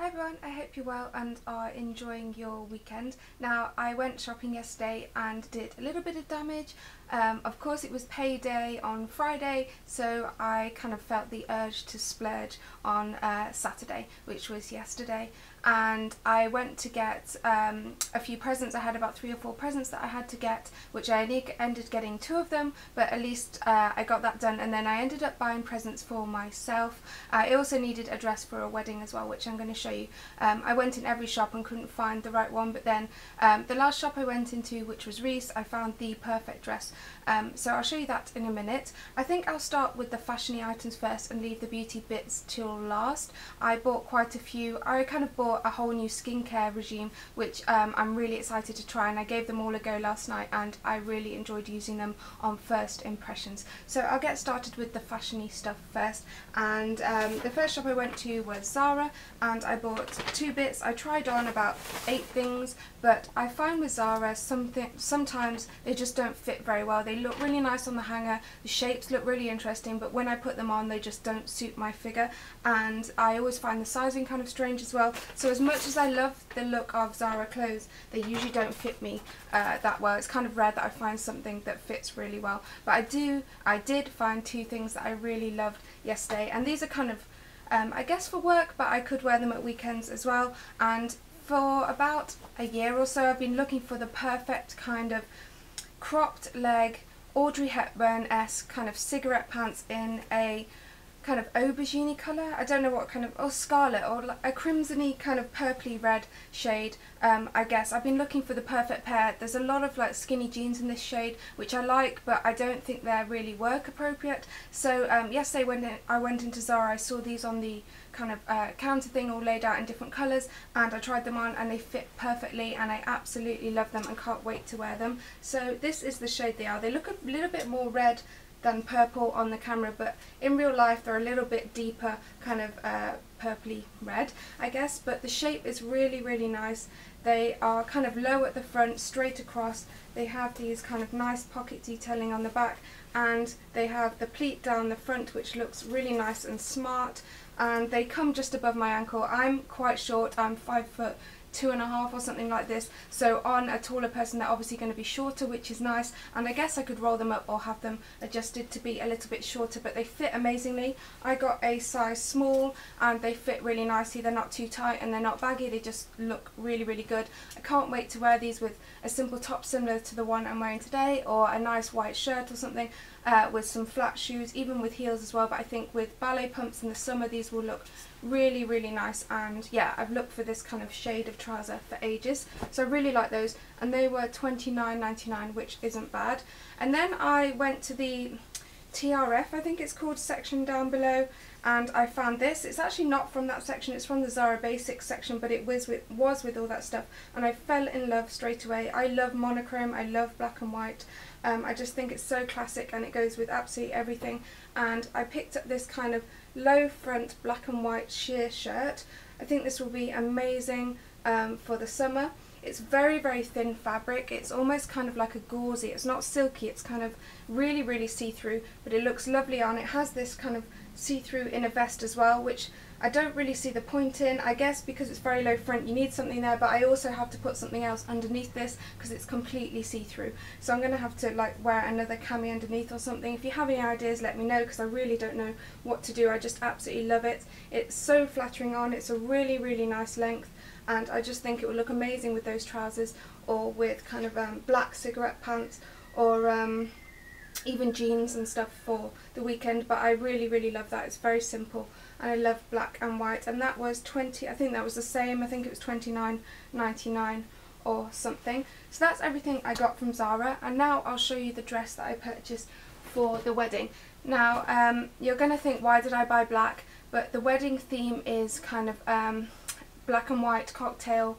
Hi everyone, I hope you're well and are enjoying your weekend. Now, I went shopping yesterday and did a little bit of damage. Of course it was payday on Friday, so I kind of felt the urge to splurge on Saturday, which was yesterday. And I went to get a few presents. I had about 3 or 4 presents that I had to get, which I ended getting 2 of them, but at least I got that done. And then I ended up buying presents for myself. I also needed a dress for a wedding as well, which I'm going to show you. I went in every shop and couldn't find the right one, but then the last shop I went into, which was Reiss, I found the perfect dress. So I'll show you that in a minute. I think I'll start with the fashiony items first and leave the beauty bits till last. I bought quite a few. I kind of bought a whole new skincare regime, which I'm really excited to try, and I gave them all a go last night and I really enjoyed using them on first impressions. So I'll get started with the fashiony stuff first, and the first shop I went to was Zara, and I bought 2 bits. I tried on about 8 things, but I find with Zara sometimes they just don't fit very well. They look really nice on the hanger, the shapes look really interesting, but when I put them on they just don't suit my figure, and I always find the sizing kind of strange as well. So as much as I love the look of Zara clothes, they usually don't fit me that well. It's kind of rare that I find something that fits really well, but I did find 2 things that I really loved yesterday, and these are kind of I guess for work, but I could wear them at weekends as well. And for about a year or so I've been looking for the perfect kind of cropped leg Audrey Hepburn-esque kind of cigarette pants in a kind of aubergine colour. I don't know what kind of, or scarlet, or like a crimsony kind of purpley red shade. I guess I've been looking for the perfect pair. There's a lot of like skinny jeans in this shade, which I like, but I don't think they're really work appropriate. So yesterday when I went into Zara, I saw these on the kind of counter thing all laid out in different colours, and I tried them on and they fit perfectly, and I absolutely love them and can't wait to wear them. So this is the shade they are. They look a little bit more red than purple on the camera, but in real life they're a little bit deeper kind of purpley red, I guess, but the shape is really, really nice. They are kind of low at the front, straight across. They have these kind of nice pocket detailing on the back, and they have the pleat down the front, which looks really nice and smart, and they come just above my ankle. I'm quite short, I'm 5'2.5" or something like this, so on a taller person they're obviously going to be shorter, which is nice, and I guess I could roll them up or have them adjusted to be a little bit shorter, but they fit amazingly. I got a size small and they fit really nicely. They're not too tight and they're not baggy, they just look really, really good. I can't wait to wear these with a simple top similar to the one I'm wearing today, or a nice white shirt or something, with some flat shoes, even with heels as well. But I think with ballet pumps in the summer these will look really, really nice, and yeah, I've looked for this kind of shade of trouser for ages, so I really like those, and they were $29.99, which isn't bad. And then I went to the TRF, I think it's called, section down below, and I found this. It's actually not from that section, it's from the Zara Basics section, but it was with all that stuff, and I fell in love straight away. I love monochrome, I love black and white. I just think it's so classic and it goes with absolutely everything, and I picked up this kind of low front black and white sheer shirt. I think this will be amazing for the summer. It's very, very thin fabric. It's almost kind of like a gauzy. It's not silky, it's kind of really, really see-through, but it looks lovely on. It has this kind of see-through inner vest as well, which I don't really see the point in. I guess because it's very low front you need something there, but I also have to put something else underneath this because it's completely see-through. So I'm going to have to like wear another cami underneath or something. If you have any ideas, let me know, because I really don't know what to do. I just absolutely love it. It's so flattering on. It's a really, really nice length, and I just think it would look amazing with those trousers, or with kind of black cigarette pants, or even jeans and stuff for the weekend. But I really, really love that. It's very simple, and I love black and white, and that was I think that was the same, I think it was $29.99 or something. So that's everything I got from Zara, and now I'll show you the dress that I purchased for the wedding. Now you're going to think, why did I buy black? But the wedding theme is kind of black and white cocktail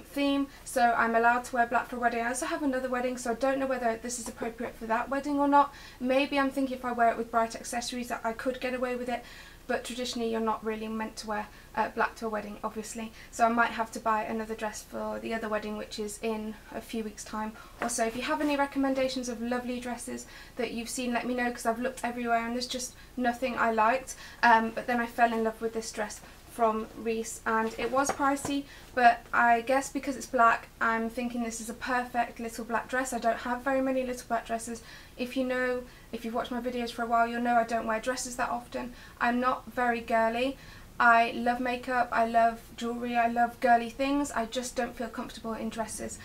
theme, so I'm allowed to wear black for a wedding. I also have another wedding, so I don't know whether this is appropriate for that wedding or not. Maybe I'm thinking if I wear it with bright accessories that I could get away with it, but traditionally you're not really meant to wear black to a wedding, obviously, so I might have to buy another dress for the other wedding, which is in a few weeks time or so. If you have any recommendations of lovely dresses that you've seen, let me know, because I've looked everywhere and there's just nothing I liked, but then I fell in love with this dress from Reiss, and it was pricey, but I guess because it's black, I'm thinking this is a perfect little black dress. I don't have very many little black dresses. If you've watched my videos for a while, you'll know I don't wear dresses that often. I'm not very girly. I love makeup, I love jewellery, I love girly things. I just don't feel comfortable in dresses,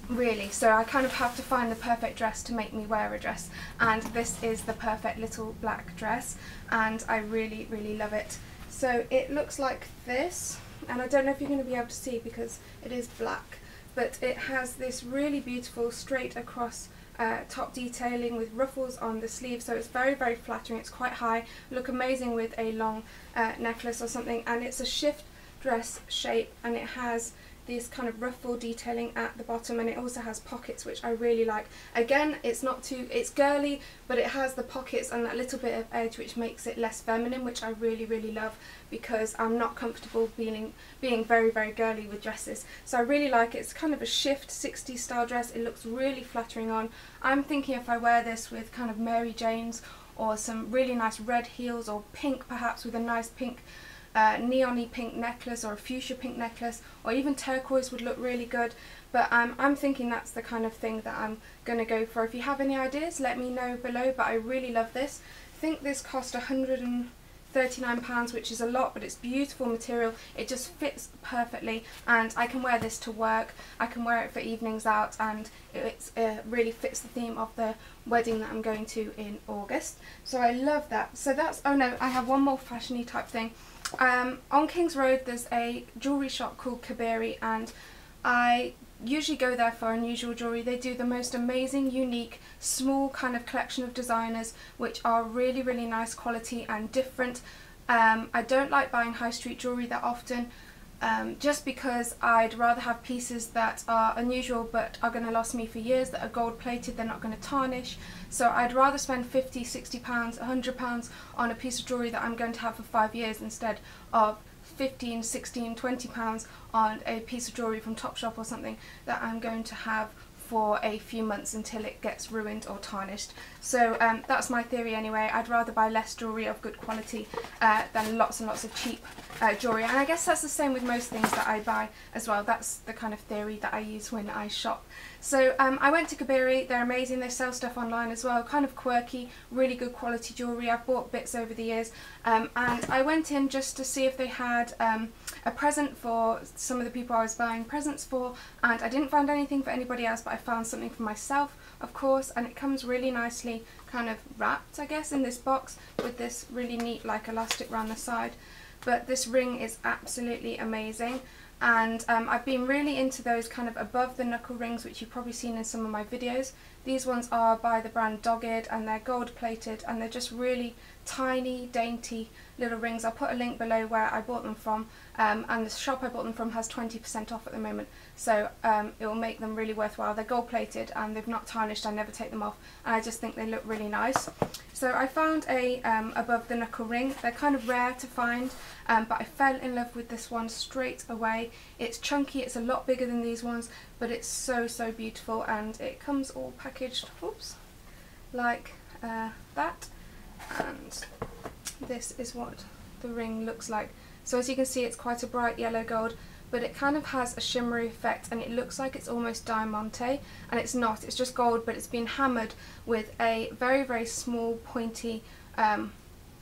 really. So I kind of have to find the perfect dress to make me wear a dress, and this is the perfect little black dress, and I really, really love it. So it looks like this, and I don't know if you're going to be able to see because it is black, but it has this really beautiful straight across top detailing with ruffles on the sleeve, so it's very, very flattering. It's quite high, look amazing with a long necklace or something, and it's a shift dress shape, and it has this kind of ruffle detailing at the bottom, and it also has pockets, which I really like. Again, it's girly, but it has the pockets and that little bit of edge, which makes it less feminine, which I really, really love, because I'm not comfortable being very, very girly with dresses. So I really like it. It's kind of a shift 60s style dress. It looks really flattering on. I'm thinking if I wear this with kind of Mary Janes or some really nice red heels, or pink perhaps with a nice pink neon-y pink necklace, or a fuchsia pink necklace, or even turquoise would look really good. But I'm thinking that's the kind of thing that I'm going to go for. If you have any ideas, let me know below, but I really love this. I think this cost £139, which is a lot, but it's beautiful material. It just fits perfectly, and I can wear this to work, I can wear it for evenings out, and it really fits the theme of the wedding that I'm going to in August. So I love that. So that's, oh no, I have one more fashiony type thing. On King's Road there's a jewellery shop called Kabiri, and I usually go there for unusual jewellery. They do the most amazing, unique, small kind of collection of designers, which are really, really nice quality and different. I don't like buying high street jewellery that often, just because I'd rather have pieces that are unusual but are going to last me for years, that are gold plated, they're not going to tarnish. So I'd rather spend £50, £60, £100 on a piece of jewellery that I'm going to have for 5 years, instead of £15, £16, £20 on a piece of jewellery from Topshop or something that I'm going to have for a few months until it gets ruined or tarnished. So that's my theory anyway. I'd rather buy less jewellery of good quality than lots and lots of cheap jewellery, and I guess that's the same with most things that I buy as well. That's the kind of theory that I use when I shop. So I went to Kabiri. They're amazing. They sell stuff online as well, kind of quirky, really good quality jewellery. I've bought bits over the years, and I went in just to see if they had a present for some of the people I was buying presents for, and I didn't find anything for anybody else, but I found something for myself, of course, and it comes really nicely kind of wrapped, I guess, in this box with this really neat like elastic around the side. But this ring is absolutely amazing, and I've been really into those kind of above the knuckle rings, which you've probably seen in some of my videos. These ones are by the brand Dogeared, and they're gold plated, and they're just really tiny, dainty little rings. I'll put a link below where I bought them from, and the shop I bought them from has 20% off at the moment, so it will make them really worthwhile. They're gold plated and they've not tarnished. I never take them off, and I just think they look really nice. So I found a above the knuckle ring. They're kind of rare to find, but I fell in love with this one straight away. It's chunky, it's a lot bigger than these ones, but it's so, so beautiful, and it comes all packaged, oops, like that, and this is what the ring looks like. So as you can see, it's quite a bright yellow gold, but it kind of has a shimmery effect, and it looks like it's almost diamante, and it's not. It's just gold, but it's been hammered with a very, very small pointy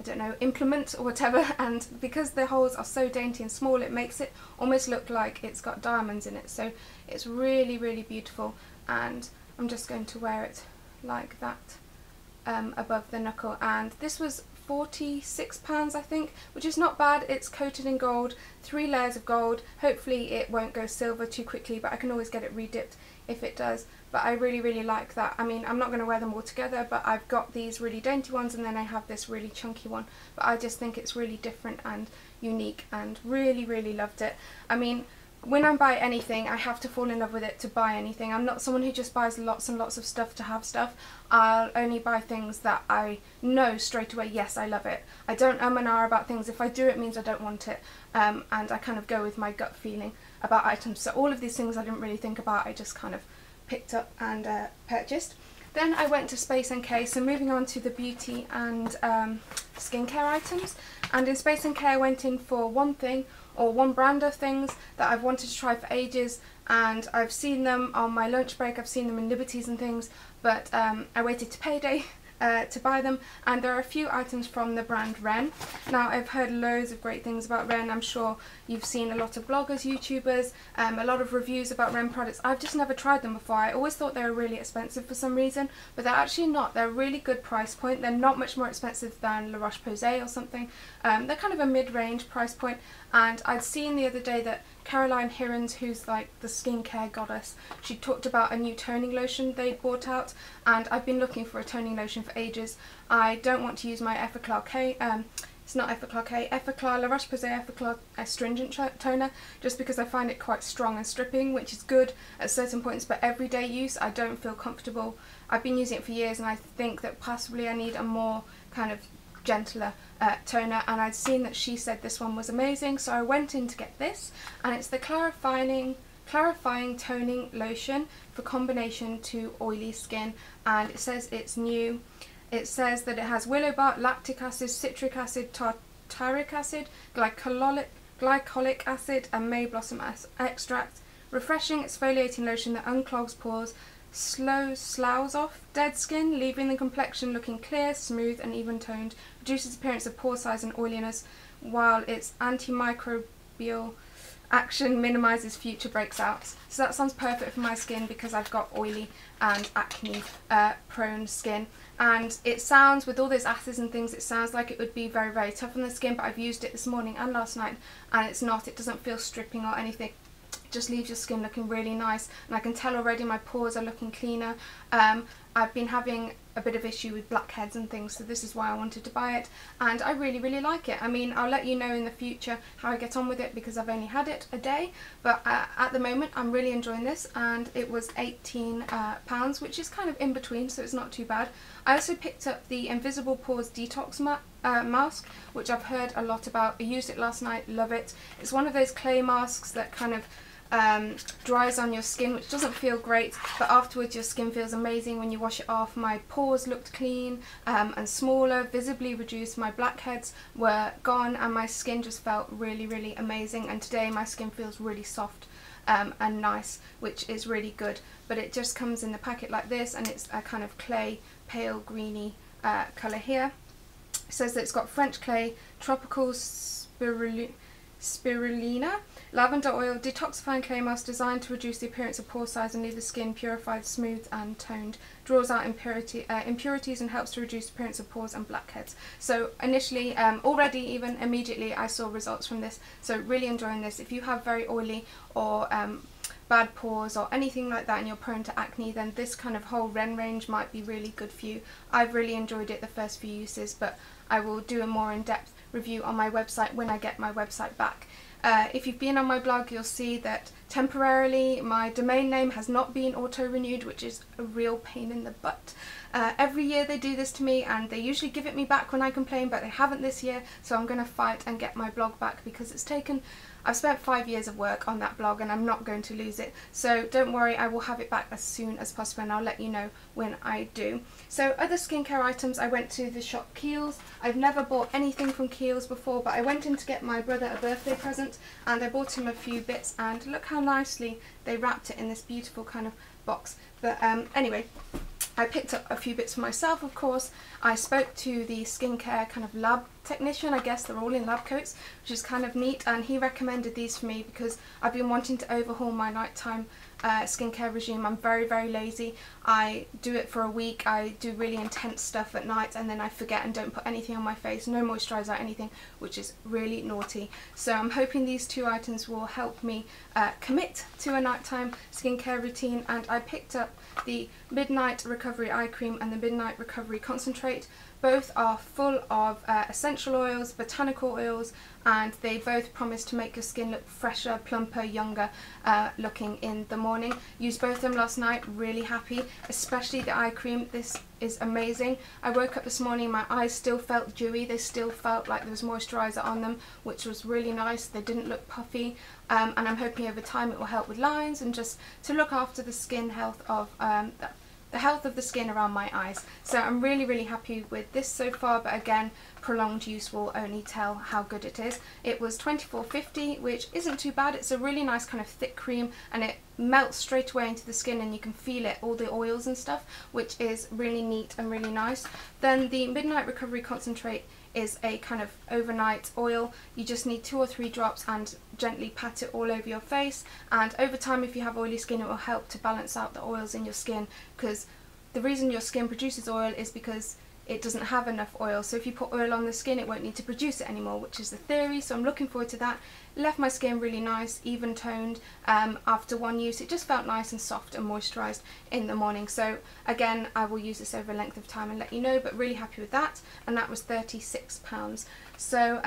I don't know, implement or whatever, and because the holes are so dainty and small, it makes it almost look like it's got diamonds in it. So it's really, really beautiful, and I'm just going to wear it like that above the knuckle. And this was £46, I think, which is not bad. It's coated in gold, 3 layers of gold. Hopefully it won't go silver too quickly, but I can always get it redipped if it does. But I really, really like that. I mean, I'm not going to wear them all together, but I've got these really dainty ones, and then I have this really chunky one. But I just think it's really different and unique, and really, really loved it. I mean, when I buy anything, I have to fall in love with it to buy anything. I'm not someone who just buys lots and lots of stuff to have stuff. I'll only buy things that I know straight away, yes, I love it. I don't and ah about things. If I do, it means I don't want it. And I kind of go with my gut feeling about items. So all of these things I didn't really think about, I just kind of picked up and purchased. Then I went to Space NK, so moving on to the beauty and skincare items. And in Space NK I went in for one thing, or one brand of things that I've wanted to try for ages, and I've seen them on my lunch break, I've seen them in Liberties and things, but I waited to payday to buy them, and there are a few items from the brand Ren. Now I've heard loads of great things about Ren. I'm sure you've seen a lot of bloggers, YouTubers, a lot of reviews about Ren products. I've just never tried them before. I always thought they were really expensive for some reason, but they're actually not. They're a really good price point. They're not much more expensive than La Roche-Posay or something. They're kind of a mid-range price point, and I'd seen the other day that Caroline Hirons, who's like the skincare goddess, she talked about a new toning lotion they bought out, and I've been looking for a toning lotion for ages. I don't want to use my Effaclar K, it's not Effaclar K, Effaclar, La Roche-Posay Effaclar Astringent Toner, just because I find it quite strong and stripping, which is good at certain points, but everyday use I don't feel comfortable. I've been using it for years, and I think that possibly I need a more kind of gentler toner, and I'd seen that she said this one was amazing, so I went in to get this, and it's the clarifying toning lotion for combination to oily skin, and it says it's new. It says that it has willow bark, lactic acid, citric acid, tartaric acid, glycolic acid and may blossom extract. Refreshing exfoliating lotion that unclogs pores, sloughs off dead skin, leaving the complexion looking clear, smooth and even toned, reduces appearance of pore size and oiliness, while its antimicrobial action minimises future breakouts. So that sounds perfect for my skin because I've got oily and acne prone skin, and it sounds, with all those acids and things, it sounds like it would be very, very tough on the skin, but I've used it this morning and last night and it's not. It doesn't feel stripping or anything. Just leaves your skin looking really nice, and I can tell already my pores are looking cleaner. I've been having a bit of issue with blackheads and things, so this is why I wanted to buy it, and I really, really like it. I mean, I'll let you know in the future how I get on with it because I've only had it a day, but at the moment I'm really enjoying this, and it was £18, which is kind of in between, so it's not too bad. I also picked up the Invisible Pores Detox mask, which I've heard a lot about. I used it last night, love it. It's one of those clay masks that kind of dries on your skin, which doesn't feel great, but afterwards your skin feels amazing when you wash it off. My pores looked clean and smaller, visibly reduced, my blackheads were gone, and my skin just felt really, really amazing, and today my skin feels really soft and nice, which is really good. But it just comes in the packet like this, and it's a kind of clay, pale greeny colour here. It says that it's got French clay, tropical spirulina, lavender oil, detoxifying clay mask designed to reduce the appearance of pore size and leave the skin purified, smooth and toned. Draws out impurities and helps to reduce the appearance of pores and blackheads. So initially, already even immediately, I saw results from this. So really enjoying this. If you have very oily or bad pores or anything like that and you're prone to acne, then this kind of whole Ren range might be really good for you. I've really enjoyed it the first few uses, but I will do a more in-depth review on my website when I get my website back. If you've been on my blog, you'll see that temporarily my domain name has not been auto-renewed, which is a real pain in the butt. Every year they do this to me, and they usually give it me back when I complain, but they haven't this year, so I'm going to fight and get my blog back because it's taken... I've spent 5 years of work on that blog and I'm not going to lose it. So don't worry, I will have it back as soon as possible, and I'll let you know when I do. So other skincare items, I went to the shop Kiehls. I've never bought anything from Kiehls before, but I went in to get my brother a birthday present, and I bought him a few bits, and look how nicely they wrapped it in this beautiful kind of box. But anyway, I picked up a few bits for myself, of course. I spoke to the skincare kind of lab technician, I guess they're all in lab coats, which is kind of neat, and he recommended these for me because I've been wanting to overhaul my nighttime skincare regime. I'm very, very lazy. I do it for a week, I do really intense stuff at night, and then I forget and don't put anything on my face, no moisturiser, anything, which is really naughty. So I'm hoping these two items will help me commit to a nighttime skincare routine, and I picked up the Midnight Recovery Eye Cream and the Midnight Recovery Concentrate. Both are full of essential oils, botanical oils, and they both promise to make your skin look fresher, plumper, younger looking in the morning. Used both of them last night, really happy, especially the eye cream. This is amazing. I woke up this morning, my eyes still felt dewy, they still felt like there was moisturiser on them, which was really nice. They didn't look puffy, and I'm hoping over time it will help with lines and just to look after the skin health of the health of the skin around my eyes. So I'm really, really happy with this so far, but again, prolonged use will only tell how good it is. It was $24.50, which isn't too bad. It's a really nice kind of thick cream, and it melts straight away into the skin and you can feel it, all the oils and stuff, which is really neat and really nice. Then the Midnight Recovery Concentrate is a kind of overnight oil. You just need 2 or 3 drops and gently pat it all over your face, and over time, if you have oily skin, it will help to balance out the oils in your skin, because the reason your skin produces oil is because it doesn't have enough oil. So if you put oil on the skin, it won't need to produce it anymore, which is the theory. So I'm looking forward to that. Left my skin really nice, even toned after one use. It just felt nice and soft and moisturised in the morning. So again, I will use this over a length of time and let you know, but really happy with that. And that was £36. So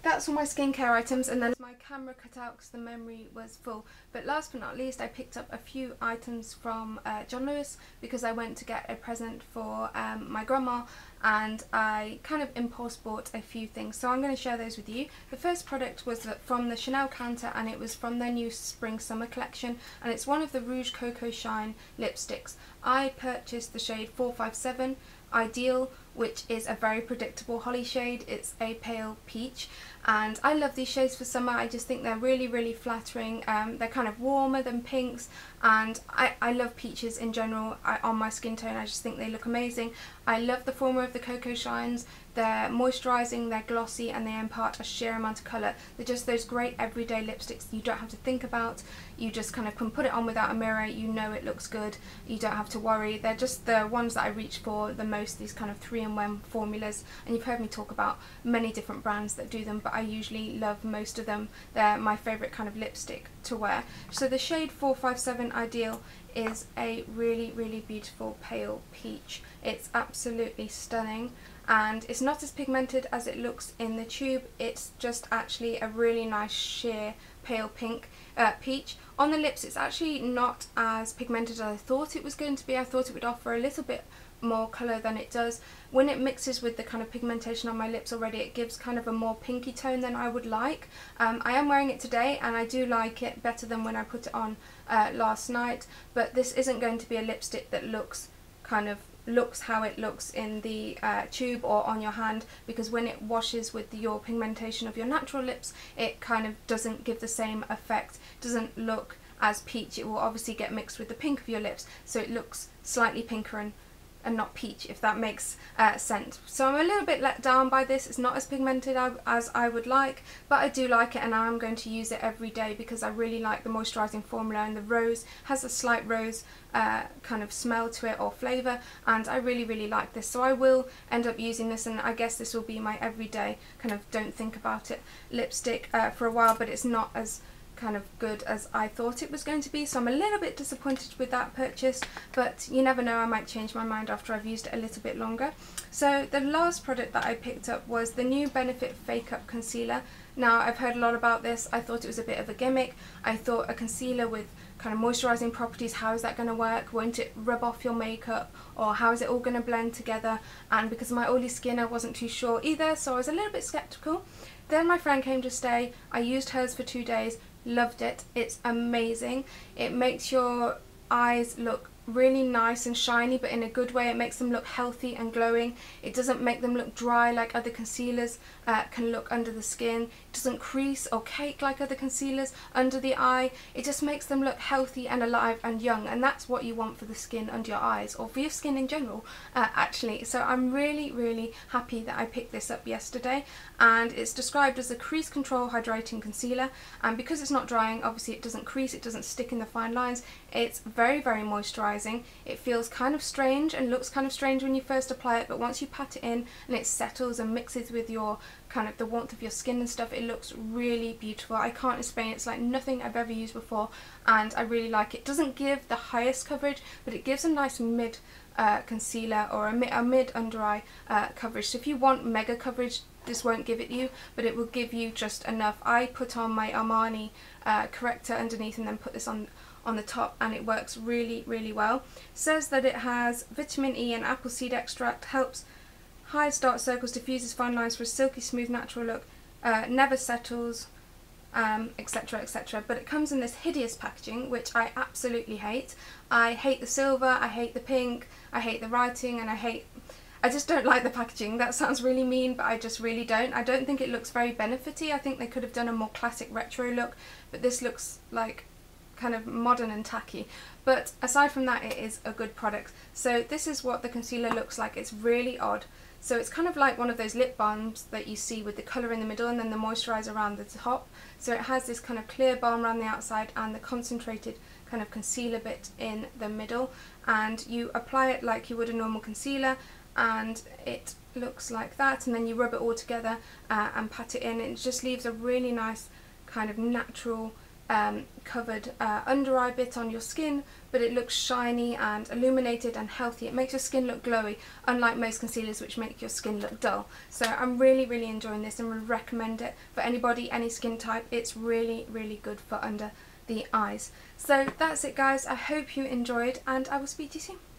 that's all my skincare items, and then my camera cut out because the memory was full. But last but not least, I picked up a few items from John Lewis because I went to get a present for my grandma, and I kind of impulse bought a few things. So I'm going to share those with you. The first product was from the Chanel counter, and it was from their new spring summer collection, and it's one of the Rouge Coco Shine lipsticks. I purchased the shade 457 Idylle, which is a very predictable holly shade. It's a pale peach, and I love these shades for summer. I just think they're really, really flattering. They're kind of warmer than pinks, and I love peaches in general on my skin tone. I just think they look amazing. I love the formula of the Coco Shines. They're moisturising, they're glossy, and they impart a sheer amount of colour. They're just those great everyday lipsticks you don't have to think about. You just kind of can put it on without a mirror. You know it looks good. You don't have to worry. They're just the ones that I reach for the most, these kind of 3-in-1 formulas. And you've heard me talk about many different brands that do them, but I usually love most of them. They're my favourite kind of lipstick to wear. So the shade 457 Idylle is a really, really beautiful pale peach. It's absolutely stunning, and it's not as pigmented as it looks in the tube. It's just actually a really nice sheer pale pink peach. On the lips, it's actually not as pigmented as I thought it was going to be. I thought it would offer a little bit more colour than it does. When it mixes with the kind of pigmentation on my lips already, it gives kind of a more pinky tone than I would like. I am wearing it today, and I do like it better than when I put it on last night, but this isn't going to be a lipstick that looks how it looks in the tube or on your hand, because when it washes with your pigmentation of your natural lips, it kind of doesn't give the same effect. It doesn't look as peach. It will obviously get mixed with the pink of your lips, so it looks slightly pinker and not peach, if that makes sense. So I'm a little bit let down by this. It's not as pigmented as I would like, but I do like it, and I'm going to use it every day because I really like the moisturising formula, and the rose has a slight rose kind of smell to it, or flavour, and I really, really like this. So I will end up using this, and I guess this will be my everyday kind of don't think about it lipstick for a while, but it's not as kind of good as I thought it was going to be, so I'm a little bit disappointed with that purchase, but you never know, I might change my mind after I've used it a little bit longer. So the last product that I picked up was the new Benefit Fake Up Concealer. Now, I've heard a lot about this. I thought it was a bit of a gimmick. I thought a concealer with kind of moisturising properties, how is that going to work? Won't it rub off your makeup? Or how is it all going to blend together? And because of my oily skin, I wasn't too sure either, so I was a little bit sceptical. Then my friend came to stay. I used hers for 2 days. Loved it. It's amazing. It makes your eyes look really nice and shiny, but in a good way. It makes them look healthy and glowing. It doesn't make them look dry like other concealers can look under the skin. It doesn't crease or cake like other concealers under the eye. It just makes them look healthy and alive and young, and that's what you want for the skin under your eyes, or for your skin in general actually. So I'm really, really happy that I picked this up yesterday, and it's described as a crease control hydrating concealer, and because it's not drying, obviously it doesn't crease, it doesn't stick in the fine lines. It's very, very moisturising. It feels kind of strange and looks kind of strange when you first apply it, but once you pat it in and it settles and mixes with your kind of the warmth of your skin and stuff, it looks really beautiful. I can't explain it. It's like nothing I've ever used before, and I really like it. It doesn't give the highest coverage, but it gives a nice mid concealer, or a mid under eye coverage. So if you want mega coverage, this won't give it you, but it will give you just enough. I put on my Armani corrector underneath and then put this on the top, and it works really, really well. It says that it has vitamin E and apple seed extract, helps hide dark circles, diffuses fine lines for a silky smooth natural look, never settles, etc, etc. But it comes in this hideous packaging, which I absolutely hate. I hate the silver, I hate the pink, I hate the writing, and I just don't like the packaging. That sounds really mean, but I just really don't. I don't think it looks very benefity. I think they could have done a more classic retro look, but this looks like kind of modern and tacky. But aside from that, it is a good product. So this is what the concealer looks like. It's really odd. So it's kind of like one of those lip balms that you see with the colour in the middle and then the moisturiser around the top. So it has this kind of clear balm around the outside and the concentrated kind of concealer bit in the middle, and you apply it like you would a normal concealer, and it looks like that, and then you rub it all together and pat it in. It just leaves a really nice kind of natural covered under eye bit on your skin, but it looks shiny and illuminated and healthy. It makes your skin look glowy, unlike most concealers which make your skin look dull. So I'm really enjoying this and would recommend it for anybody, any skin type. It's really good for under the eyes. So that's it guys, I hope you enjoyed and I will speak to you soon.